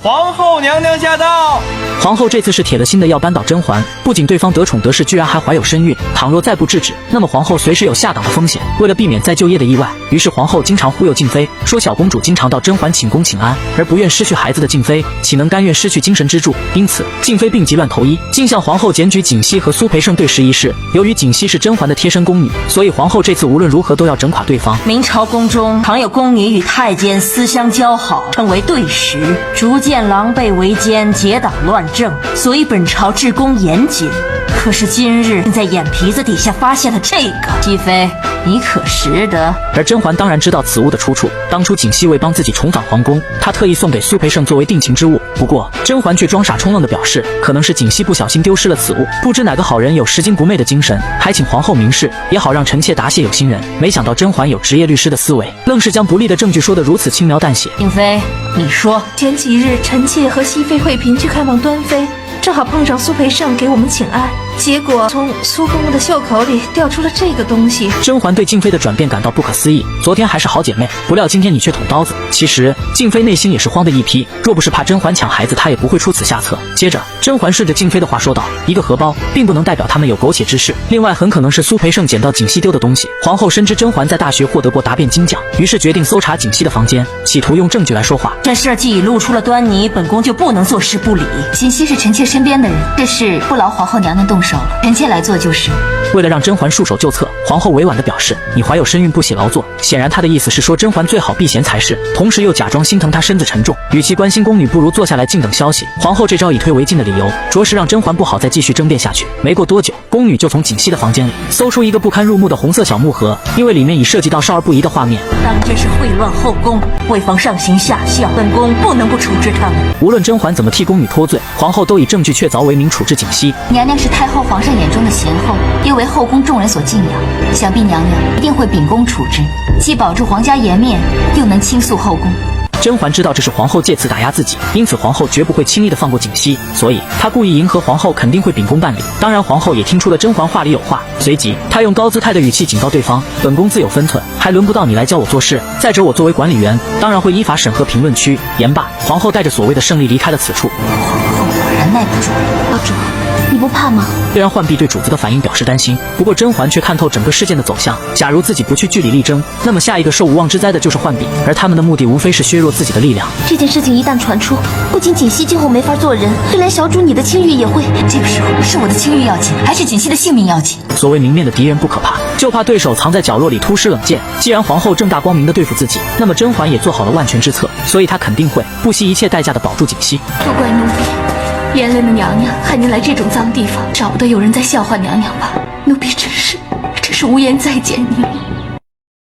皇后娘娘驾到！皇后这次是铁了心的要扳倒甄嬛，不仅对方得宠得势，居然还怀有身孕。倘若再不制止，那么皇后随时有下档的风险。为了避免再就业的意外，于是皇后经常忽悠静妃，说小公主经常到甄嬛寝宫请安，而不愿失去孩子的静妃，岂能甘愿失去精神支柱？因此，静妃病急乱投医，竟向皇后检举景熙和苏培盛对视一事。由于景熙是甄嬛的贴身宫女，所以皇后这次无论如何都要整垮对方。明朝宫中常有宫女与太监私相交好，称为对食，逐渐狼狈为奸，结党乱政，所以本朝治宫严谨。可是今日竟在眼皮子底下发现了这个，熹妃，你可识得？而甄嬛当然知道此物的出处。当初景熙为帮自己重返皇宫，她特意送给苏培盛作为定情之物。不过甄嬛却装傻充愣地表示，可能是景熙不小心丢失了此物，不知哪个好人有拾金不昧的精神，还请皇后明示，也好让臣妾答谢有心人。没想到甄嬛有职业律师的思维，愣是将不利的证据说得如此轻描淡写。静妃，你说，前几日臣妾和熹妃惠嫔去看望端妃，正好碰上苏培盛给我们请安，结果从苏公公的袖口里掉出了这个东西。甄嬛对静妃的转变感到不可思议，昨天还是好姐妹，不料今天你却捅刀子。其实静妃内心也是慌的一批，若不是怕甄嬛抢孩子，她也不会出此下策。接着甄嬛顺着静妃的话说道，一个荷包并不能代表他们有苟且之事，另外很可能是苏培盛捡到景熙丢的东西。皇后深知甄嬛在大学获得过答辩金奖，于是决定搜查景熙的房间，企图用证据来说话。这事既已露出了端倪，本宫就不能坐视不理。景熙是臣妾身边的人，这事不劳皇后娘娘动手了，臣妾来做就是。为了让甄嬛束手就策，皇后委婉地表示，你怀有身孕不喜劳作。显然她的意思是说甄嬛最好避嫌才是，同时又假装心疼她身子沉重，与其关心宫女，不如坐下来静等消息。皇后这招以退为进的理由，着实让甄嬛不好再继续争辩下去。没过多久，宫女就从景熙的房间里搜出一个不堪入目的红色小木盒，因为里面已涉及到少儿不宜的画面。当真是秽乱后宫，为防上行下效，本宫不能不处置他们。无论甄嬛怎么替宫女脱罪，皇后都以证据确凿为名处置景熙。娘娘是太后皇上眼中的贤后，又为后宫众人所敬仰，想必娘娘一定会秉公处置，既保住皇家颜面，又能倾诉后宫。甄嬛知道这是皇后借此打压自己，因此皇后绝不会轻易的放过景熙，所以她故意迎合皇后，肯定会秉公办理。当然皇后也听出了甄嬛话里有话，随即她用高姿态的语气警告对方，本宫自有分寸，还轮不到你来教我做事。再者我作为管理员，当然会依法审核评论区。言罢，皇后带着所谓的胜利离开了此处。皇后果然耐不住。老主，你不怕吗？虽然浣碧对主子的反应表示担心，不过甄嬛却看透整个事件的走向。假如自己不去据理力争，那么下一个受无妄之灾的就是浣碧，而他们的目的无非是削弱自己的力量。这件事情一旦传出，不仅景熙今后没法做人，就连小主你的清誉也会。这个时候是我的清誉要紧，还是景熙的性命要紧？所谓明面的敌人不可怕，就怕对手藏在角落里突施冷箭。既然皇后正大光明的对付自己，那么甄嬛也做好了万全之策，所以她肯定会不惜一切代价的保住景熙。都怪奴婢，连累了娘娘，害您来这种脏地方，少不得有人在笑话娘娘吧？奴婢真是无颜再见您了。